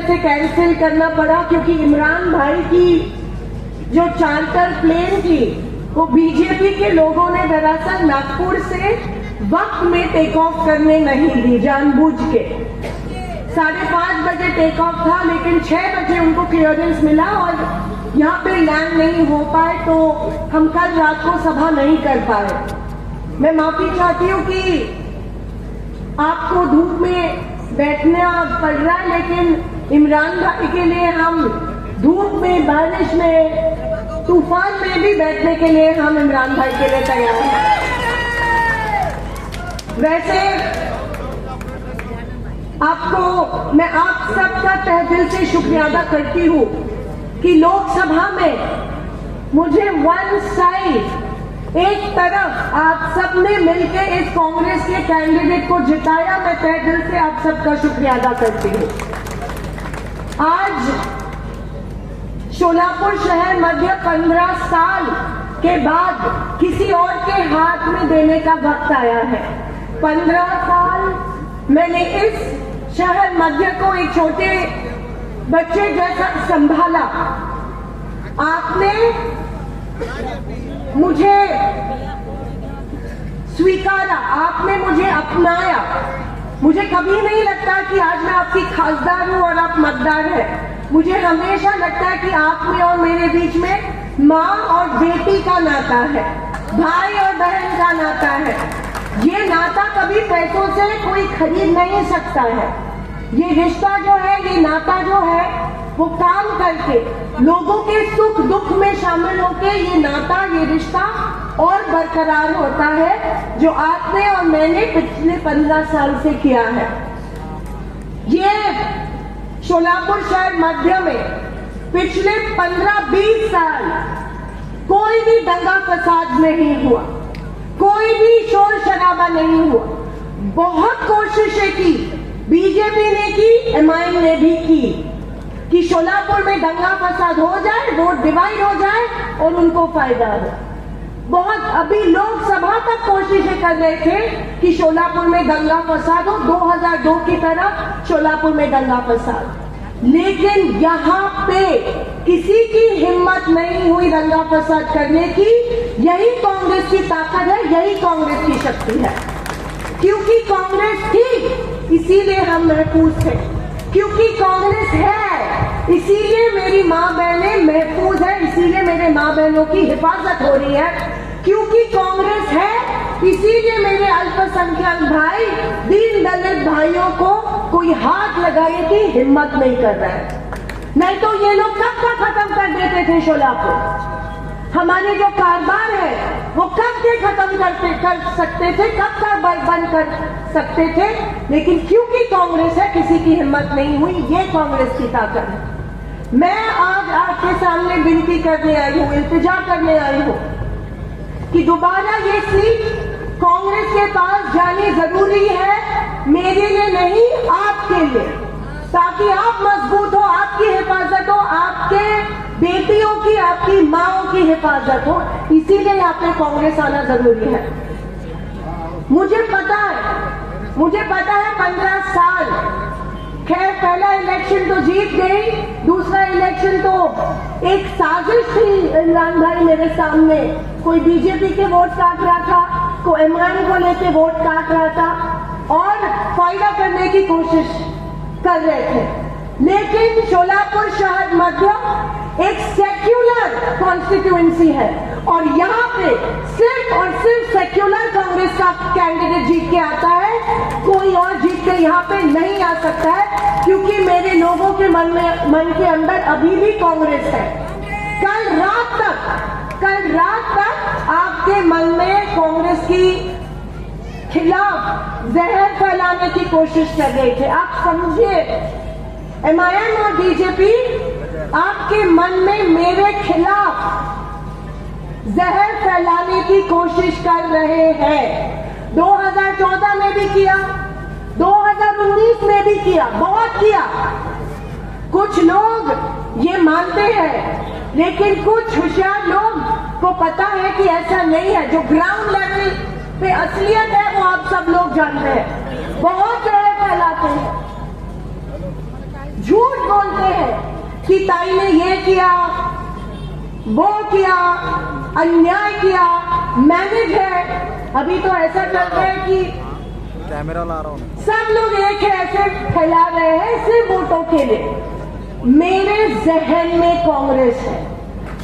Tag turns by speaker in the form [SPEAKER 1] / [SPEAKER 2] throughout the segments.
[SPEAKER 1] से कैंसिल करना पड़ा क्योंकि इमरान भाई की जो चार्टर प्लेन थी वो बीजेपी के लोगों ने दरअसल नागपुर से वक्त में टेक ऑफ करने नहीं दी, जानबूझ के। 5:30 बजे टेक ऑफ था, लेकिन 6 बजे उनको क्लियरेंस मिला और यहाँ पे लैंड नहीं हो पाए, तो हम कल रात को सभा नहीं कर पाए। मैं माफी चाहती हूँ कि आपको धूप में बैठना पड़ रहा है, लेकिन इमरान भाई के लिए हम धूप में, बारिश में, तूफान में भी बैठने के लिए हम इमरान भाई के लिए तैयार हैं। वैसे आपको मैं आप सबका तहे दिल से शुक्रिया अदा करती हूँ कि लोकसभा में मुझे वन साइड एक तरफ आप सबने मिलकर इस कांग्रेस के कैंडिडेट को जिताया। मैं तहे दिल से आप सबका शुक्रिया अदा करती हूँ। आज शोलापुर शहर मध्य 15 साल के बाद किसी और के हाथ में देने का वक्त आया है। 15 साल मैंने इस शहर मध्य को एक छोटे बच्चे जैसा संभाला। आपने मुझे स्वीकारा, आपने मुझे अपनाया। मुझे कभी नहीं लगता कि आज मैं आपकी खासदार हूं और आप मतदार हैं। मुझे हमेशा लगता है कि आप में और मेरे बीच में माँ और बेटी का नाता है, भाई और बहन का नाता है। ये नाता कभी पैसों से कोई खरीद नहीं सकता है। ये रिश्ता जो है, ये नाता जो है, वो काम करके, लोगों के सुख दुख में शामिल होकर ये नाता, ये रिश्ता और बरकरार होता है, जो आपने और मैंने पिछले 15 साल से किया है। ये शोलापुर शहर मध्य में पिछले 15-20 साल कोई भी दंगा फसाद नहीं हुआ, कोई भी शोर शराबा नहीं हुआ। बहुत कोशिशें की, बीजेपी ने की, एमआईएम ने भी की कि शोलापुर में दंगा फसाद हो जाए, वोट डिवाइड हो जाए और उनको फायदा हो। बहुत अभी लोकसभा तक कोशिशें कर रहे थे कि शोलापुर में दंगा फसाद हो, 2002 की तरह शोलापुर में दंगा फसाद। लेकिन यहाँ पे किसी की हिम्मत नहीं हुई दंगा फसाद करने की। यही कांग्रेस की ताकत है, यही कांग्रेस की शक्ति है। क्योंकि कांग्रेस थी इसीलिए हम महफूज थे, क्योंकि कांग्रेस है इसीलिए मेरी माँ बहनें महफूज है, इसीलिए मेरे माँ बहनों की हिफाजत हो रही है। क्योंकि कांग्रेस है इसीलिए मेरे अल्पसंख्यक भाई, दीन दलित भाइयों को कोई हाथ लगाने की हिम्मत नहीं कर रहा है। नहीं तो ये लोग कब का खत्म कर देते थे शोलापुर। हमारे जो कारोबार है वो कब के खत्म कर सकते थे, कब का बंद कर सकते थे। लेकिन क्योंकि कांग्रेस है, किसी की हिम्मत नहीं हुई। ये कांग्रेस की ताकत है। मैं आज आपके सामने विनती करने आई हूँ, इल्तिजा करने आई हूँ कि दोबारा ये सीट कांग्रेस के पास जानी जरूरी है, मेरे लिए नहीं, आपके लिए, ताकि आप मजबूत हो, आपकी हिफाजत हो, आपके बेटियों की, आपकी माओं की हिफाजत हो। इसीलिए यहाँ पे कांग्रेस आना जरूरी है। मुझे पता है 15 साल, खैर पहला इलेक्शन तो जीत गई, दूसरा इलेक्शन तो एक साजिश थी। इमरान भाई मेरे सामने कोई बीजेपी के वोट काट रहा था, कोई एमआईएम को लेके वोट काट रहा था और फायदा करने की कोशिश कर रहे थे। लेकिन शोलापुर शहर मध्य एक सेक्युलर कॉन्स्टिट्यूएंसी है और यहाँ पे सिर्फ और सिर्फ सेक्युलर कांग्रेस का कैंडिडेट जीत के आता है, कोई और जीत के यहाँ पे नहीं आ सकता है। क्योंकि मेरे लोगों के मन के अंदर अभी भी कांग्रेस है। कल रात तक आपके मन में कांग्रेस की खिलाफ जहर फैलाने की कोशिश कर रहे थे। आप समझिए, एमआईएम और बीजेपी आपके मन में मेरे खिलाफ जहर फैलाने की कोशिश कर रहे हैं। 2014 में भी किया, 2019 में भी किया, बहुत किया। कुछ लोग ये मानते हैं, लेकिन कुछ होशियार लोग को पता है कि ऐसा नहीं है। जो ग्राउंड लेवल पे असलियत है वो आप सब लोग जानते हैं। बहुत जहर फैलाते हैं। झूठ बोलते हैं कि ताई ने ये किया, वो किया, अन्याय किया, मैनेज है। अभी तो ऐसा चल रहा है कि
[SPEAKER 2] कैमरा ला रहा हूँ,
[SPEAKER 1] सब लोग एक है ऐसे फैला रहे हैं सिर्फ वोटों के लिए। मेरे जहन में कांग्रेस है,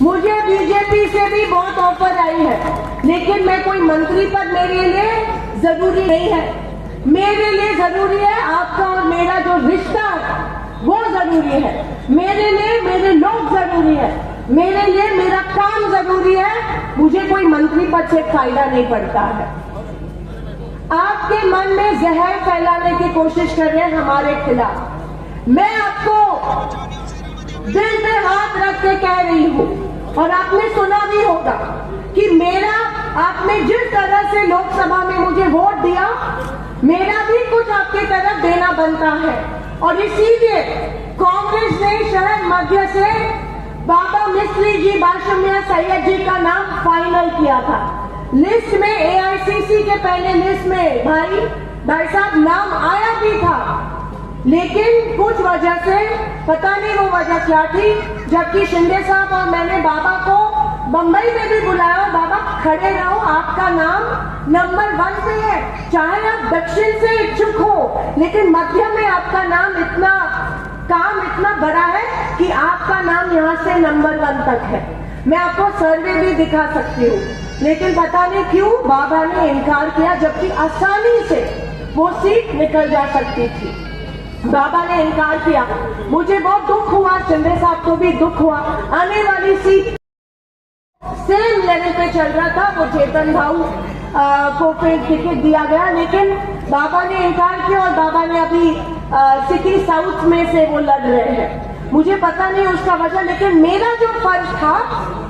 [SPEAKER 1] मुझे बीजेपी से भी बहुत ऑफर आई है, लेकिन मैं कोई मंत्री पद मेरे लिए जरूरी नहीं है। मेरे लिए जरूरी है आपका और मेरा जो रिश्ता वो जरूरी है। मेरे लिए मेरे लोग जरूरी है, मेरे लिए मेरा काम जरूरी है। मुझे कोई मंत्री पद से फायदा नहीं पड़ता है। आपके मन में जहर फैलाने की कोशिश कर रहे हैं हमारे खिलाफ। मैं आपको दिल पे हाथ रख के कह रही हूँ, और आपने सुना भी होगा कि मेरा, आपने जिस तरह से लोकसभा में मुझे वोट दिया, मेरा भी कुछ आपकी तरफ देना बनता है। और इसीलिए कांग्रेस ने शहर मध्य से बाबा मिस्त्री जी, बाशमिया सैयद जी का नाम फाइनल किया था। लिस्ट में एआईसीसी के पहले लिस्ट में भाई साहब नाम आया भी था, लेकिन कुछ वजह से, पता नहीं वो वजह क्या थी, जबकि शिंदे साहब और मैंने बाबा को बंबई में भी बुलाया, बाबा खड़े रहो, आपका नाम नंबर 1 पे है, चाहे आप दक्षिण से इच्छुक हो, लेकिन मध्य में आपका नाम इतना, काम इतना बड़ा है कि आपका नाम यहाँ से नंबर 1 तक है। मैं आपको सर्वे भी दिखा सकती हूँ, लेकिन पता नहीं क्यों बाबा ने इनकार किया, जबकि आसानी से वो सीट निकल जा सकती थी। बाबा ने इनकार किया। मुझे बहुत दुख हुआ, शिंदे साहब को भी दुख हुआ। आने वाली सीट सेम लेवल पे चल रहा था, वो चेतन भाऊ को फिर टिकट दिया गया, लेकिन बाबा ने इनकार किया और बाबा ने अभी सिटी साउथ में से वो लड़ रहे हैं। मुझे पता नहीं उसका वजह, लेकिन मेरा जो फर्ज था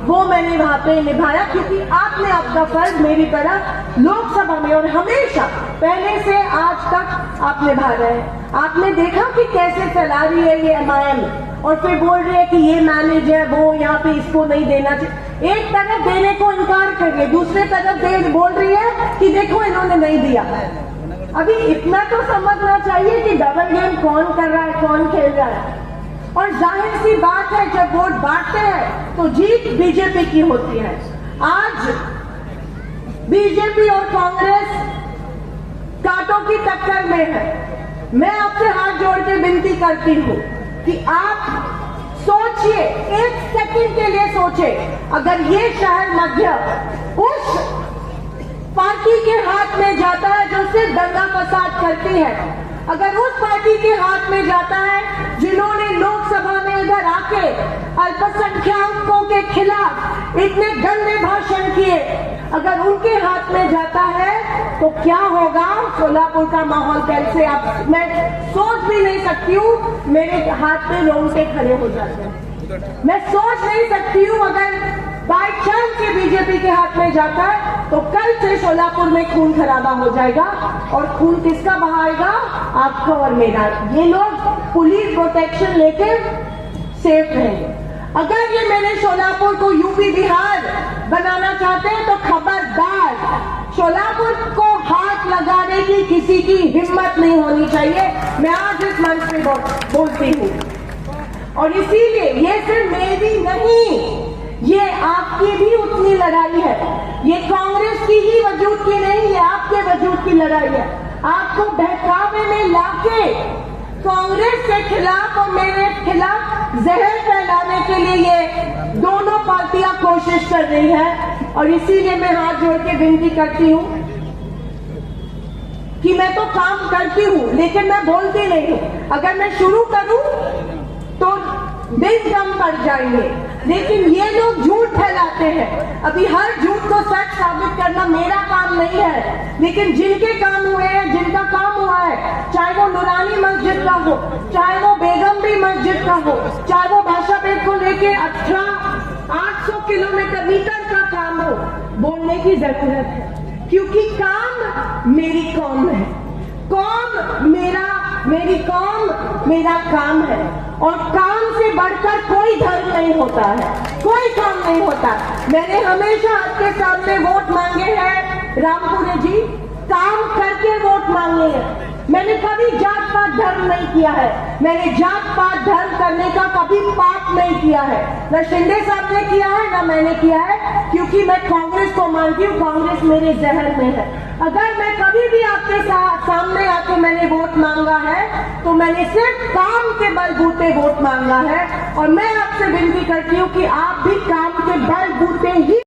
[SPEAKER 1] वो मैंने वहां पे निभाया, क्योंकि आपने आपका फर्ज मेरी तरह लोकसभा में और हमेशा पहले से आज तक आप निभा रहे हैं। आपने देखा कि कैसे फैला रही है ये एमआईएम, और फिर बोल रही है कि ये मैनेज है, वो यहाँ पे इसको नहीं देना चाहिए। एक तरफ देने को इनकार कर रही है, दूसरे तरफ बोल रही है कि देखो इन्होंने नहीं दिया। अभी इतना तो समझना चाहिए कि डबल गेम कौन कर रहा है, कौन खेल रहा है। और जाहिर सी बात है, जब वोट बांटते हैं तो जीत बीजेपी की होती है। आज बीजेपी और कांग्रेस कांटों की टक्कर में है। मैं आपसे हाथ जोड़ के विनती करती हूँ कि आप सोचिए, 1 सेकंड के लिए सोचिए, अगर ये शहर मध्य उस पार्टी के हाथ में जाता है जो सिर्फ दंगा फसाद करती है, अगर उस पार्टी के हाथ में जाता है जिन्होंने लोकसभा में इधर आके अल्पसंख्यकों के खिलाफ इतने गंदे भाषण किए, अगर उनके हाथ में जाता है तो क्या होगा सोलापुर का माहौल कैसे, आप मैं सोच भी नहीं सकती हूँ। मेरे हाथ में रोंगटे खड़े हो जाते हैं। मैं सोच नहीं सकती हूँ, अगर बाई चांस के बीजेपी के हाथ में जाता है तो कल से सोलापुर में खून खराबा हो जाएगा। और खून किसका बहाएगा? आपका और मेरा। ये लोग पुलिस प्रोटेक्शन लेके सेफ रहेंगे। अगर ये मेरे सोलापुर को यूपी बिहार बनाना चाहते हैं तो खबरदार, सोलापुर को हाथ लगाने की किसी की हिम्मत नहीं होनी चाहिए। मैं आज इस मंच पे बोलती हूँ, और इसीलिए ये सिर्फ मेरी नहीं, ये आपकी भी उतनी लड़ाई है। ये कांग्रेस की ही वजूद की नहीं, ये आपके वजूद की लड़ाई है। आपको बहकावे में लाके कांग्रेस के खिलाफ और मेरे खिलाफ जहर फैलाने के लिए ये दोनों पार्टियां कोशिश कर रही है। और इसीलिए मैं हाथ जोड़ के विनती करती हूँ कि मैं तो काम करती हूँ, लेकिन मैं बोलती नहीं हूँ। अगर मैं शुरू करूँ तो दिन कम पड़ जाएंगे, लेकिन ये लोग झूठ फैलाते हैं। अभी हर झूठ को सच साबित करना मेरा काम नहीं है, लेकिन जिनके काम हुए हैं, जिनका काम हुआ है, चाहे वो नूरानी मस्जिद का हो, चाहे वो बेगमबी मस्जिद का हो, चाहे वो भाषा भेद को लेके 800 किलोमीटर मीटर का काम हो, बोलने की जरूरत है। क्योंकि काम मेरी कौम है, कौम मेरी कौम मेरा काम है। और काम से बढ़कर कोई धर्म नहीं होता है, कोई काम नहीं होता। मैंने हमेशा आपके सामने वोट मांगे हैं रामपुरे जी, काम करके वोट मांगे हैं। मैंने कभी जात पात धर्म नहीं किया है, मैंने जात पात धर्म करने का कभी पाप नहीं किया है। न शिंदे साहब ने किया है न मैंने किया है, क्योंकि मैं कांग्रेस को मानती हूँ, कांग्रेस मेरे जहन में है। अगर मैं कभी भी आपके सामने आके मैंने वोट मांगा है तो मैंने सिर्फ काम के बलबूते वोट मांगा है, और मैं आपसे विनती करती हूँ कि आप भी काम के बलबूते ही